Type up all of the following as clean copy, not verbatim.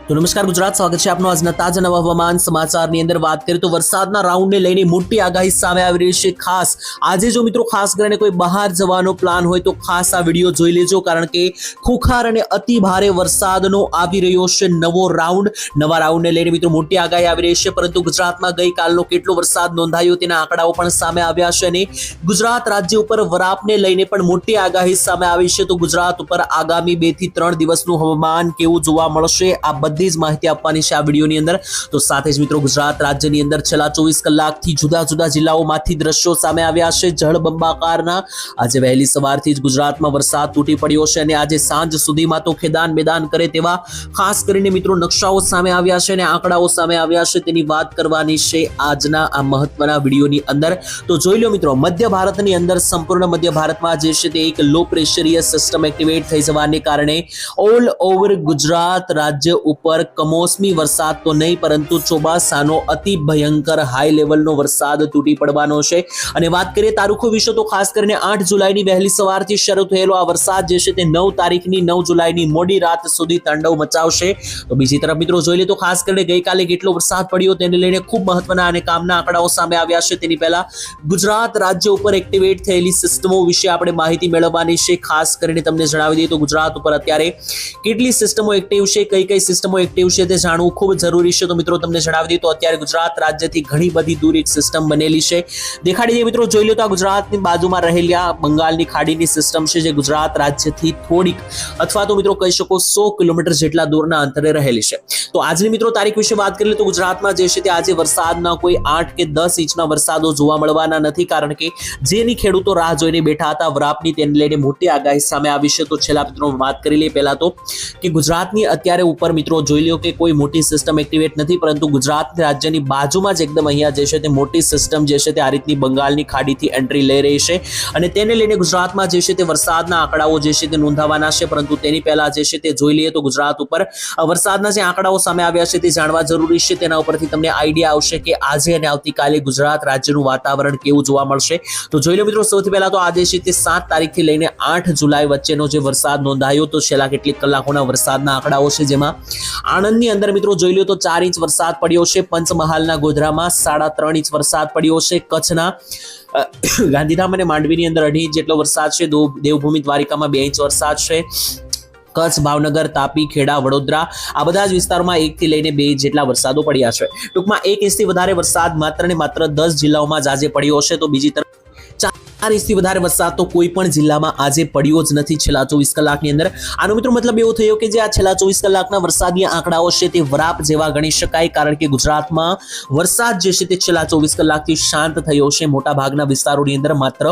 તો નમસ્કાર ગુજરાત, સ્વાગત છે આપનું આજના તાજા નવા હવામાન સમાચારની અંદર. વાત કરીએ તો વરસાદના રાઉન્ડને લઈને મોટી આગાહી સામે આવી રહી છે. ખાસ આજે જો મિત્રો ખાસ કરીને કોઈ બહાર જવાનો પ્લાન હોય તો ખાસ આ વિડીયો જોઈ લેજો, કારણ કે ખુખાર અને અતિ ભારે વરસાદનો આવી રહ્યો છે નવો રાઉન્ડ. નવા રાઉન્ડને લઈને મિત્રો મોટી આગાહી આવી રહી છે, પરંતુ ગુજરાતમાં ગઈકાલનો કેટલો વરસાદ નોંધાયો તેના આંકડાઓ પણ સામે આવ્યા છે અને ગુજરાત રાજ્ય ઉપર વરાપને લઈને પણ મોટી આગાહી સામે આવી છે. તો ગુજરાત ઉપર આગામી 2 થી 3 દિવસનું હવામાન કેવું જોવા મળશે, આ બધી જ માહિતી આપવાની છે આ વિડીયોની અંદર. તો સાથે જ મિત્રો ગુજરાત રાજ્યની અંદર છેલ્લા 24 કલાકથી જુદા જુદા જિલ્લાઓમાંથી દ્રશ્યો સામે આવ્યા છે જળબંબાકારના. આજે વહેલી સવારથી જ ગુજરાતમાં વરસાદ તૂટી પડ્યો છે અને આજે સાંજ સુધીમાં તો ખેદાન મેદાન કરે તેવા ખાસ કરીને મિત્રો નકશાઓ સામે આવ્યા છે અને આંકડાઓ સામે આવ્યા છે. તેની વાત કરવાની છે આજના આ મહત્વના વિડીયોની અંદર. તો જોઈ લો મિત્રો, મધ્ય ભારતની અંદર સંપૂર્ણ મધ્ય ભારતમાં જે છે તે એક લો પ્રેશરીય સિસ્ટમ એક્ટિવેટ થઈ જવાને કારણે ઓલ ઓવર ગુજરાત રાજ્ય ઉપર કમોસમી વરસાદ તો નહીં, પરંતુ ચોમાસાનો અતિ ભયંકર હાઈ લેવલનો વરસાદ તૂટી પડવાનો છે. અને વાત કરીએ તારીખો વિશે તો ખાસ કરીને 8 જુલાઈની વહેલી સવારથી શરૂ થયેલો આ વરસાદ જે છે તે 9 તારીખની 9 જુલાઈની મોડી રાત સુધી તાંડવ મચાવશે. તો બીજી તરફ મિત્રો જોઈ લે તો ખાસ કરીને ગઈકાલે કેટલો વરસાદ પડ્યો તેને લઈને ખૂબ મહત્વના અને કામના આંકડાઓ સામે આવ્યા છે. તેની પહેલા ગુજરાત રાજ્ય ઉપર એક્ટિવેટ થયેલી સિસ્ટમો વિશે આપણે માહિતી મેળવવાની છે. ખાસ કરીને તમને જણાવી દઈએ તો ગુજરાત ઉપર અત્યારે કેટલી સિસ્ટમો એક્ટિવ છે, કઈ સિસ્ટમો એક્ટિવ છે તે જાણવું ખૂબ જરૂરી છે. તો મિત્રો તમને જણાવી દઈએ તો અત્યારે ગુજરાત રાજ્યથી ઘણી બધી દૂર એક સિસ્ટમ બનેલી છે. દેખાડી દઈએ મિત્રો, જોઈ લો તો આ ગુજરાતની બાજુમાં રહેલી આ બંગાળની ખાડીની સિસ્ટમ છે, જે ગુજરાત રાજ્યથી થોડીક અથવા તો મિત્રો કહી શકો 100 કિલોમીટર જેટલા દૂરના અંતરે રહેલી છે. તો આજની મિત્રો તારીખ વિશે વાત કરીએ તો ગુજરાતમાં જે છે તે આજે વરસાદના કોઈ 8 કે 10 ઇંચના વરસાદો જોવા મળવાના નથી, કારણ કે જેની ખેડૂતો રાહ જોઈને બેઠા હતા વરાપની, તેને લઈને મોટી આગાહી સામે આવી છે. તો છેલ્લા મિત્રો વાત કરી લઈએ પહેલા તો કે ગુજરાતની અત્યારે ઉપર મિત્રો જોઈ લો કે કોઈ મોટી સિસ્ટમ એક્ટિવેટ નથી, પરંતુ ગુજરાત રાજ્યની બાજુમાં જ એકદમ અહીંયા જે છે તે મોટી સિસ્ટમ જે છે તે આ રીતની બંગાળની ખાડીથી એન્ટ્રી લઈ રહી છે અને તેને લઈને ગુજરાતમાં જે છે તે વરસાદના આંકડાઓ જે છે તે નોંધાવાના છે. પરંતુ તેની પહેલા જે છે તે જોઈ લઈએ તો ગુજરાત ઉપર વરસાદના જે આંકડાઓ સામે આવ્યા છે તે જાણવા જરૂરી છે. તેના ઉપરથી તમને આઈડિયા આવશે કે આજે અને આવતીકાલે ગુજરાત રાજ્યનું વાતાવરણ કેવું જોવા મળશે. તો જોઈ લો મિત્રો, સૌથી પહેલા તો આજે છે તે 7 તારીખથી લઈને 8 જુલાઈ વચ્ચેનો જે વરસાદ નોંધાયો તો છેલ્લા કેટલીક કલાકોના વરસાદના આંકડાઓ છે, જેમાં આણંદની અંદર મિત્રો જોઈ લો તો 4 ઇંચ વરસાદ પડ્યો છે, પંચમહાલના ગોધરામાં 3.5 ઇંચ વરસાદ પડ્યો છે, કચ્છના ગાંધીધામ અને માંડવીની અંદર 2.5 ઇંચ જેટલો વરસાદ છે, દેવભૂમિ દ્વારિકામાં 2 ઇંચ વરસાદ છે, કચ્છ, ભાવનગર, તાપી, ખેડા, વડોદરા આ બધા જ વિસ્તારોમાં 1 થી લઈને 2 જેટલા વરસાદો પડ્યા છે. ટૂંકમાં 1 ઇંચથી વધારે વરસાદ માત્ર ને માત્ર 10 જિલ્લાઓમાં જ આજે પડ્યો છે. તો બીજી તરફ 4 ઇંચથી વધારે વરસાદ તો કોઈ પણ જિલ્લામાં આજે પડ્યો જ નથી છેલ્લા 24 કલાકની અંદર. આનો મિત્રો મતલબ એવો થયો કે જે આ છેલ્લા 24 કલાકના વરસાદની આંકડાઓ છે તે વરાપ જેવા ગણી શકાય, કારણ કે ગુજરાતમાં વરસાદ જે છે તે છેલ્લા 24 કલાકથી શાંત થયો છે. મોટા ભાગના વિસ્તારોની અંદર માત્ર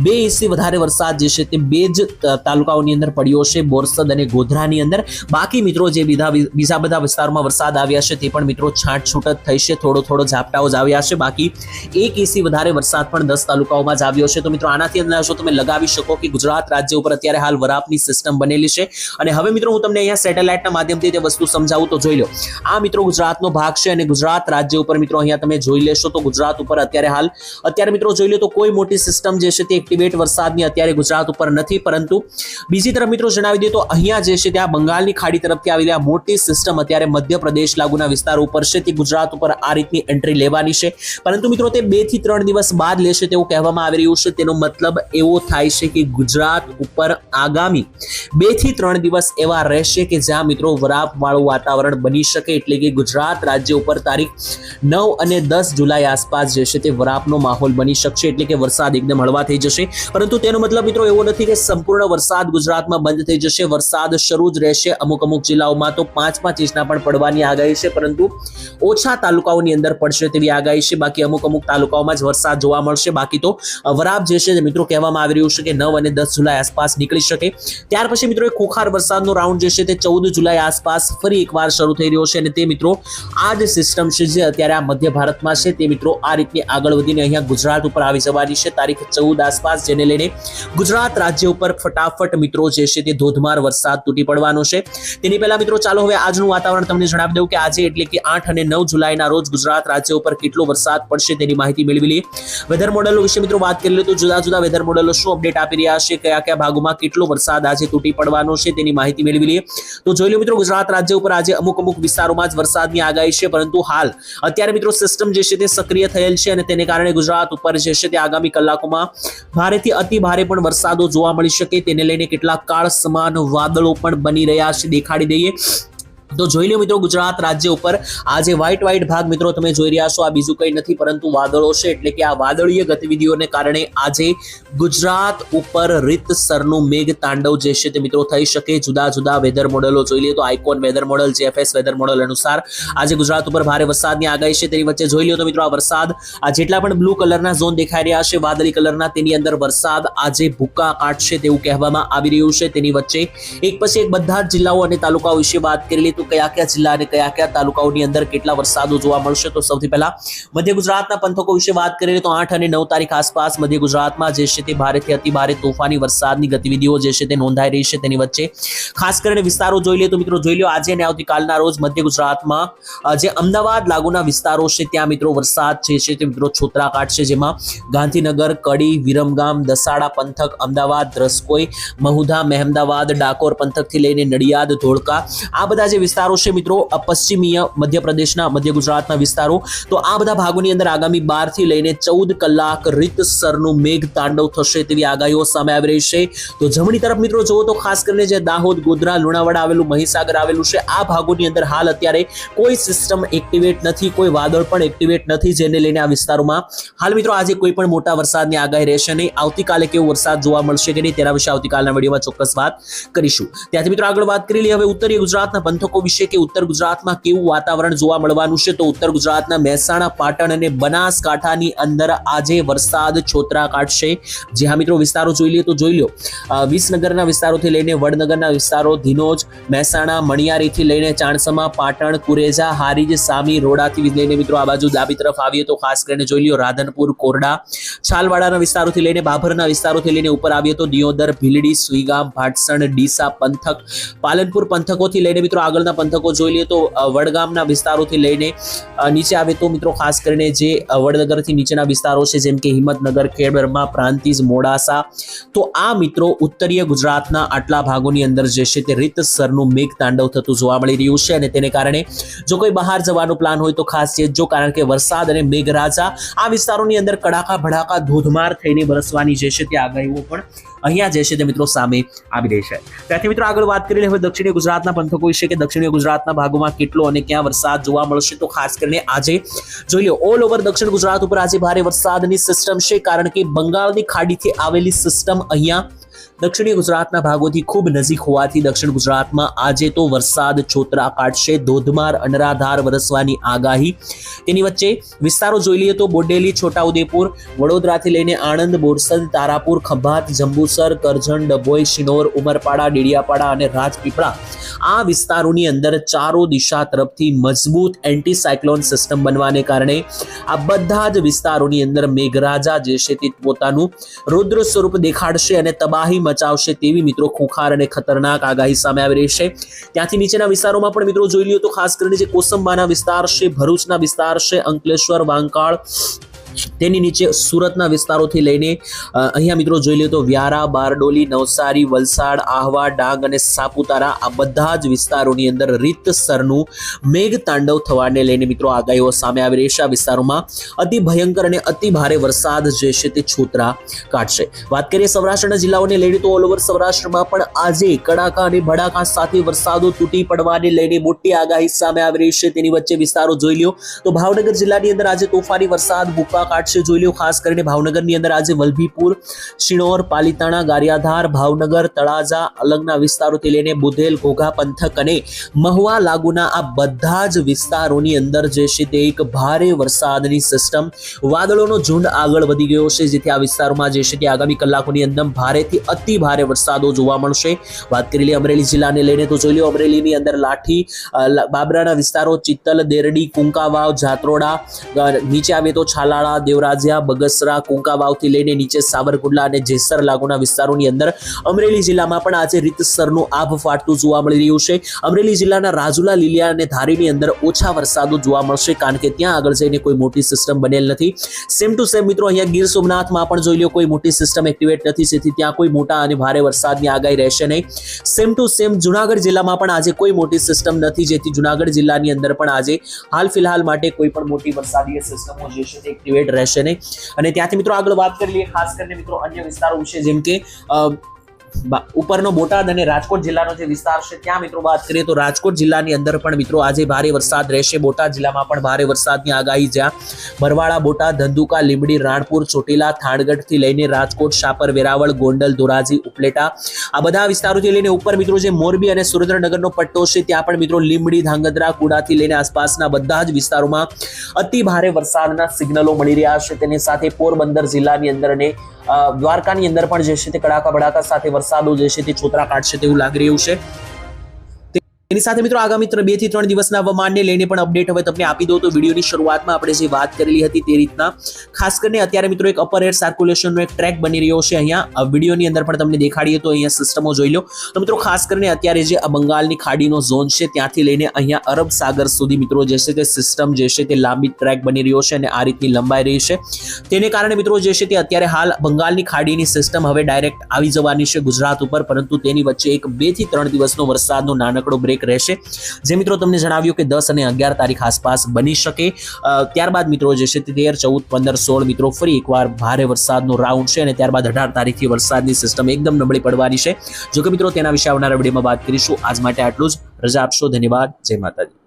2 ઇંચથી વધારે વરસાદ જે છે તે 2 જ તાલુકાઓની અંદર પડ્યો છે, બોરસદ અને ગોધરાની અંદર. બાકી મિત્રો જે બીજા બધા વિસ્તારોમાં વરસાદ આવ્યા છે તે પણ મિત્રો છાંટછૂટ જ થઈ છે, થોડો ઝાપટાઓ જ આવ્યા છે. બાકી 1 ઇંચથી વધારે વરસાદ પણ 10 તાલુકાઓમાં જ આવ્યો છે. તો મિત્રો આનાથી અંદાજો તમે લગાવી શકો કે ગુજરાત રાજ્ય ઉપર અત્યારે હાલ વરાપની સિસ્ટમ બનેલી છે. અને હવે મિત્રો હું તમને અહીંયા સેટેલાઇટના માધ્યમથી તે વસ્તુ સમજાવું. તો જોઈ લો, આ મિત્રો ગુજરાતનો ભાગ છે અને ગુજરાત રાજ્ય ઉપર મિત્રો અહીંયા તમે જોઈ લેશો તો ગુજરાત ઉપર અત્યારે મિત્રો જોઈ લો તો કોઈ મોટી સિસ્ટમ જે છે તે એક્ટિવેટ વરસાદની અત્યારે ગુજરાત ઉપર નથી. પરંતુ બીજી તરફ મિત્રો જણાવી દઈએ તો અહીંયા જે છે ત્યાં બંગાળની ખાડી તરફથી આવેલી આ મોટી સિસ્ટમ અત્યારે મધ્યપ્રદેશ લાગુના વિસ્તારો ઉપર છે, તે ગુજરાત ઉપર આ રીતની એન્ટ્રી લેવાની છે. પરંતુ મિત્રો તે 2 થી 3 દિવસ બાદ લેશે તેવું કહેવામાં આવી રહ્યું છે. તેનો મતલબ એવો થાય છે કે ગુજરાત ઉપર આગામી 2 થી 3 દિવસ એવા રહેશે કે જ્યાં મિત્રો વરાપ વાળું વાતાવરણ બની શકે, એટલે કે ગુજરાત રાજ્ય ઉપર તારીખ 9 અને 10 જુલાઈ આસપાસ જે છે તે વરાપનો માહોલ બની શકશે, એટલે કે વરસાદ એકદમ હળવા થઈ જશે. પરંતુ તેનો મતલબ મિત્રો એવો નથી કે સંપૂર્ણ વરસાદ ગુજરાતમાં બંધ થઈ જશે. વરસાદ શરૂ જ રહેશે. અમુક જિલ્લાઓમાં તો 5 ઇંચના પણ પડવાની આગાહી છે, પરંતુ ઓછા તાલુકાઓની અંદર પડશે તેવી આગાહી છે. બાકી અમુક તાલુકાઓમાં જ વરસાદ જોવા મળશે. બાકી તો વરાપ જે છે મિત્રો કહેવામાં આવી રહ્યું છે કે 9 અને 10 જુલાઈ આસપાસ નીકળી શકે. ત્યાર પછી મિત્રો એક ખોખાર વરસાદનો રાઉન્ડ જે છે તે 14 જુલાઈ આસપાસ ફરી એકવાર શરૂ થઈ રહ્યો છે અને તે મિત્રો આ જ સિસ્ટમ છે જે અત્યારે આ મધ્ય ભારતમાં છે તે મિત્રો આ રીતની આગળ વધીને અહીંયા ગુજરાત ઉપર આવી જવાની છે તારીખ 14 આસપાસ, જેને લઈને ગુજરાત રાજ્ય ઉપર ફટાફટ મિત્રો જે છે તે ધોધમાર વરસાદ તૂટી પડવાનો છે. તેની પહેલા મિત્રો ચાલો હવે આજનું વાતાવરણ તમને જણાવી દઉં કે આજે એટલે કે 8 અને 9 જુલાઈના રોજ ગુજરાત રાજ્ય ઉપર કેટલો વરસાદ પડશે તેની માહિતી મેળવી લઈએ. વેધર મોડેલો વિશે મિત્રો વાત કરી લે તો જુદા જુદા વેધર મોડેલો શું અપડેટ આપી રહ્યા છે, કયા કયા ભાગોમાં કેટલો વરસાદ આજે તૂટી પડવાનો છે તેની માહિતી મેળવી લઈએ. તો જોઈ લો મિત્રો, ગુજરાત રાજ્ય ઉપર આજે અમુક વિસ્તારોમાં જ વરસાદની આગાહી છે, પરંતુ હાલ અત્યારે મિત્રો સિસ્ટમ જે છે તે સક્રિય થયેલ છે અને તેને કારણે ગુજરાત ઉપર જે છે તે આગામી કલાકોમાં ભારેથી અતિ ભારે પણ વરસાદો જોવા મળી શકે. તેને લઈને કેટલાક કાળ સમાન વાદળો પણ બની રહ્યા છે, દેખાડી દઈએ. તો જોઈ લો મિત્રો, ગુજરાત રાજ્ય ઉપર આજે વ્હાઇટ ભાગ મિત્રો તમે જોઈ રહ્યા છો, આ બીજું કંઈ નથી પરંતુ વાદળો છે. એટલે કે આ વાદળીય ગતિવિધિઓને કારણે આજે ગુજરાત ઉપર રીતસરનું મેઘ તાંડવ જે છે તે મિત્રો થઈ શકે. જુદા જુદા વેધર મોડેલો જોઈ લઈએ તો ICON weather model, JFS weather model અનુસાર આજે ગુજરાત ઉપર ભારે વરસાદની આગાહી છે. તેની વચ્ચે જોઈ લો તો મિત્રો, આ વરસાદ આ જેટલા પણ બ્લુ કલરના ઝોન દેખાઈ રહ્યા છે, વાદળી કલરના, તેની અંદર વરસાદ આજે ભૂક્કા કાઢશે તેવું કહેવામાં આવી રહ્યું છે. તેની વચ્ચે એક પછી એક બધા જ જિલ્લાઓ અને તાલુકાઓ વિશે વાત કરી લઈએ તો કયા કયા જિલ્લા અને કયા કયા તાલુકાઓની અંદર કેટલા વરસાદો જોવા મળશે. તો સૌથી પહેલા મધ્ય ગુજરાતના પંથકો વિશે વાત કરીએ તો 8 અને 9 તારીખ આસપાસ મધ્ય ગુજરાતમાં જે છે તે ભારેથી અતિ ભારે તોફાની વરસાદની ગતિવિધિઓ જે છે તે નોંધાઈ રહી છે. તેની વચ્ચે ખાસ કરીને વિસ્તારો જોઈ લે તો મિત્રો જોઈ લો, આજે અને આવતીકાલના રોજ મધ્ય ગુજરાતમાં જે અમદાવાદ લાગુના વિસ્તારો છે ત્યાં મિત્રો વરસાદ જે છે તે મિત્રો છોતરા કાઢશે, જેમાં ગાંધીનગર, કડી, વિરમગામ, દસાડા પંથક, અમદાવાદ, રસકોઈ, મહુધા, મહેમદાવાદ, ડાકોર પંથકથી લઈને નડિયાદ, ધોળકા, આ બધા જે વિસ્તારો છે મિત્રો પશ્ચિમીય મધ્યપ્રદેશના મધ્ય ગુજરાતના વિસ્તારો, તો આ બધા ભાગોની અંદર આગામી 12 થી લઈને 14 કલાક રીતસરનું મેઘ તાંડવ થશે તેવી આગાહીઓ સામે આવી રહી છે. તો જમણી તરફ મિત્રો જુઓ તો ખાસ કરીને જે દાહોદ, ગોધરા, લુણાવાડા આવેલું, મહીસાગર આવેલું છે, આ ભાગોની અંદર હાલ અત્યારે કોઈ સિસ્ટમ એક્ટિવેટ નથી, કોઈ વાદળ પણ એક્ટિવેટ નથી, જેને લઈને આ વિસ્તારોમાં હાલ મિત્રો આજે કોઈ પણ મોટા વરસાદની આગાહી રહેશે નહીં. આવતીકાલે કેવો વરસાદ જોવા મળશે કે નહીં તેના વિશે આવતીકાલના વિડીયોમાં ચોક્કસ વાત કરીશું. ત્યાંથી મિત્રો આગળ વાત કરી લઈએ હવે ઉત્તરીય ગુજરાતના પંથકો વિશે કે ઉત્તર ગુજરાતમાં કેવું વાતાવરણ જોવા મળવાનું છે. તો ઉત્તર ગુજરાતના મહેસાણા, પાટણ અને બનાસકાંઠાની અંદર આજે વરસાદ છોતરા કાઢશે. જે હા મિત્રો વિસ્તારો જોઈ લઈએ તો જોઈ લો, વિસનગરના વિસ્તારોથી લઈને વડનગરના વિસ્તારો, ધીનોજ, મહેસાણા, મણિયારીથી લઈને ચાણસમા, પાટણ, કુરેજા, હારીજ, સામી, રોડાથી લઈને મિત્રો આ બાજુ ડાબી તરફ આવીએ તો ખાસ કરીને જોઈ લો રાધનપુર, કોરડા, છાલવાડાના વિસ્તારોથી લઈને બાભરના વિસ્તારોથી લઈને ઉપર આવીએ તો દિયોદર, ભીલડી, સુઈગામ, ભાટસણ, ડીસા પંથક, પાલનપુર પંથકોથી લઈને મિત્રો આગળના પંથકો જોઈ લઈએ તો વડગામના વિસ્તારોથી લઈને નીચે આવે તો મિત્રો ખાસ કરીને જે વડનગરથી નીચેના વિસ્તારો છે જેમ કે હિંમતનગર, ખેડબ્રહ્મા, પ્રાંતિજ, મોડાસા, તો આ મિત્રો ઉત્તરીય ગુજરાતના આટલા ભાગોની અંદર જે છે તે રીતસરનું મેઘ તાંડવ થતું જોવા મળી રહ્યું છે. અને તેને કારણે જો કોઈ બહાર જવાનો પ્લાન હોય તો ખાસ ચેતજો, કારણ કે વરસાદ અને મેઘરાજા આ વિસ્તારોની અંદર કડાકા ભડાકા ધોધમાર થઈને વરસવાની જે છે તે આગાહીઓ પણ અહીંયા જે છે તે મિત્રો સામે આવી રહી છે. ત્યાંથી મિત્રો આગળ વાત કરી હવે દક્ષિણીય ગુજરાતના પંથકો વિશે કે દક્ષિણીય ગુજરાતના ભાગોમાં કેટલો અને ક્યાં વરસાદ જોવા મળશે. તો ખાસ કરીને આજે જોઈ લો ઓલ ઓવર દક્ષિણ ગુજરાત ઉપર આજે ભારે વરસાદની સિસ્ટમ છે, કારણ કે બંગાળની ખાડીથી આવેલી સિસ્ટમ અહીંયા દક્ષિણીય ગુજરાતના ભાગોથી ખૂબ નજીક હોવાથી દક્ષિણ ગુજરાતમાં આજે તો વરસાદ છોતરા કાઢશે, ધોધમાર અનરાધાર વરસવાની આગાહી. તેની વચ્ચે વિસ્તારો જોઈ લઈએ તો બોડેલી, છોટાઉદેપુર, વડોદરાથી લઈને આણંદ, બોરસદ, તારાપુર, ખંભાત, જંબુસર, કરજણ, ડભોઈ, શિનોર, ઉમરપાડા, ડેડિયાપાડા અને રાજપીપળા, આ વિસ્તારોની અંદર ચારો દિશા તરફથી મજબૂત એન્ટી સાયક્લોન સિસ્ટમ બનવાને કારણે આ બધા જ વિસ્તારોની અંદર મેઘરાજા જે છે તે પોતાનું રૌદ્ર સ્વરૂપ દેખાડશે અને તબાહી મચાવશે તેવી મિત્રો ખુખાર અને ખતરનાક આગાહી સામે આવી રહી છે. ત્યાંથી નીચેના વિસ્તારોમાં પણ મિત્રો જોઈ લ્યો તો ખાસ કરીને જે કોસંબાના વિસ્તાર છે, ભરૂચના વિસ્તાર છે, અંકલેશ્વર, વાંકાળ, તેની નીચે સુરતના વિસ્તારોથી લઈને અહીંયા મિત્રો જોઈ લે તો વ્યારા, બારડોલી, નવસારી, વલસાડ, આહવા, ડાંગ અને સાપુતારા, આ બધા જ વિસ્તારોની અંદર રીતસરનું મેઘ તાંડવ થવાને લઈને મિત્રો આગાહીઓ સામે આવી રહી છે. આ વિસ્તારોમાં અતિ ભયંકર અને અતિ ભારે વરસાદ જે છે તે છોતરા કાઢશે. વાત કરીએ સૌરાષ્ટ્રના જિલ્લાઓને લઈને તો ઓલ ઓવર સૌરાષ્ટ્રમાં પણ આજે કડાકા અને ભડાકા સાથે વરસાદો તૂટી પડવાને લઈને મોટી આગાહી સામે આવી રહી છે. તેની વચ્ચે વિસ્તારો જોઈ લ્યો તો ભાવનગર જિલ્લાની અંદર આજે તોફાની વરસાદ ભૂકા કાઢશે. જોઈ લો ખાસ કરીને ભાવનગરની અંદર આજે વલભીપુર, શિણોર, પાલીતાણા, ગારિયાધાર, ભાવનગર, તળાજા, અલંગના વિસ્તારોથી લઈને બુધેલ, ઘોઘા પંથક અને મહુવા લાગુના આ બધા જ વિસ્તારોની અંદર જે છે તે એક ભારે વરસાદની સિસ્ટમ, વાદળોનો ઝુંડ આગળ વધી ગયો છે, જેથી આ વિસ્તારોમાં જે છે તે આગામી કલાકોની અંદર ભારેથી અતિ ભારે વરસાદો જોવા મળશે. વાત કરી લઈએ અમરેલી જિલ્લાને લઈને તો જોઈ લો અમરેલીની અંદર લાઠી, બાબરાના વિસ્તારો, ચિત્તલ, દેરડી, કુંકાવાવ, જાત્રોડા, નીચે આવે તો છાલાળા, બરવાળા, દેવરાજિયા, બગસરા, કુંકાવાવથી લઈને નીચે સાવરકુંડલા અને જેસર લાગુના વિસ્તારોની અંદર અમરેલી જિલ્લામાં પણ આજે રીતસરનું આભ ફાટતું જોવા મળી રહ્યું છે. અમરેલી જિલ્લાના રાજુલા, લીલિયા અને ધારીની અંદર ઓછા વરસાદો જોવા મળશે, કારણ કે ત્યાં આગળ જઈને કોઈ મોટી સિસ્ટમ બનેલ નથી. સેમ ટુ સેમ મિત્રો અહીંયા ગીર સોમનાથમાં પણ જોઈ લો, કોઈ મોટી સિસ્ટમ એક્ટિવેટ નથી, જેથી ત્યાં કોઈ મોટા અને ભારે વરસાદની આગાહી રહેશે નહીં. સેમ ટુ સેમ જુનાગઢ જિલ્લામાં પણ આજે કોઈ મોટી સિસ્ટમ નથી, જેથી જુનાગઢ જિલ્લાની અંદર પણ આજે હાલ ફિલહાલ માટે કોઈ પણ મોટી વરસાદીય સિસ્ટમો જે છે તે એક્ટિવેટ રહેશે નહીં. અને ત્યાંથી મિત્રો આગળ વાત કરી લઈએ ખાસ કરીને મિત્રો અન્ય વિસ્તારો વિશે, જેમ કે ઉપરનો બોટાદ અને રાજકોટ જિલ્લાનો જે વિસ્તાર છે ત્યાં મિત્રો વાત કરીએ તો રાજકોટ જિલ્લાની અંદર પણ મિત્રો આજે ભારે વરસાદ રહેશે. બોટાદ જિલ્લામાં પણ ભારે વરસાદની આગાહી, જ્યાં બરવાળા, બોટાદ, ધંધુકા, લીંબડી, રાણપુર, ચોટીલા, થાણગઢથી લઈને રાજકોટ, શાપર, વેરાવળ, ગોંડલ, ધોરાજી, ઉપલેટા આ બધા વિસ્તારોથી લઈને ઉપર મિત્રો જે મોરબી અને સુરેન્દ્રનગરનો પટ્ટો છે ત્યાં પણ મિત્રો લીંબડી, ધાંગધ્રા, કુડાથી લઈને આસપાસના બધા જ વિસ્તારોમાં અતિ ભારે વરસાદના સિગ્નલો મળી રહ્યા છે. તેની સાથે પોરબંદર જિલ્લાની અંદર અને દ્વારકાની અંદર પણ જે છે તે કડાકા બડાકા સાથે વરસાદો જે છે તે છોતરા કાઢશે તેવું લાગી રહ્યું છે. એની સાથે મિત્રો આગામી 2 થી 3 દિવસના હવામાનને લઈને પણ અપડેટ હવે તમને આપી દઉં તો વિડીયોની શરૂઆતમાં આપણે જે વાત કરેલી હતી તે રીતના ખાસ કરીને અત્યારે મિત્રો એક અપર એર સર્ક્યુલેશનનો એક ટ્રેક બની રહ્યો છે. અહીંયા વિડીયોની અંદર પણ તમને દેખાડીએ તો અહીંયા સિસ્ટમો જોઈ લો તો મિત્રો ખાસ કરીને અત્યારે જે બંગાળની ખાડીનો ઝોન છે ત્યાંથી લઈને અહીંયા અરબ સાગર સુધી મિત્રો જે છે તે સિસ્ટમ જે છે તે લાંબી ટ્રેક બની રહ્યો છે અને આ રીતની લંબાઈ રહી છે. તેને કારણે મિત્રો જે છે તે અત્યારે હાલ બંગાળની ખાડીની સિસ્ટમ હવે ડાયરેક્ટ આવી જવાની છે ગુજરાત ઉપર, પરંતુ તેની વચ્ચે એક 2 થી 3 દિવસનો વરસાદનો નાનકડો બ્રેક રહેશે, જે મિત્રો તમને જણાવ્યું કે 10 અને 11 તારીખ આસપાસ બની શકે. ત્યારબાદ મિત્રો જે છે 13, 14, 15, 16 મિત્રો ફરી એકવાર ભારે વરસાદનો રાઉન્ડ છે અને ત્યારબાદ 18 તારીખથી વરસાદની સિસ્ટમ એકદમ નબળી પડવાની છે. જો કે મિત્રો તેના વિશે આવનારા વિડીયોમાં વાત કરીશું. આજ માટે આટલું જ. રજા આપશો. ધન્યવાદ. જય માતાજી.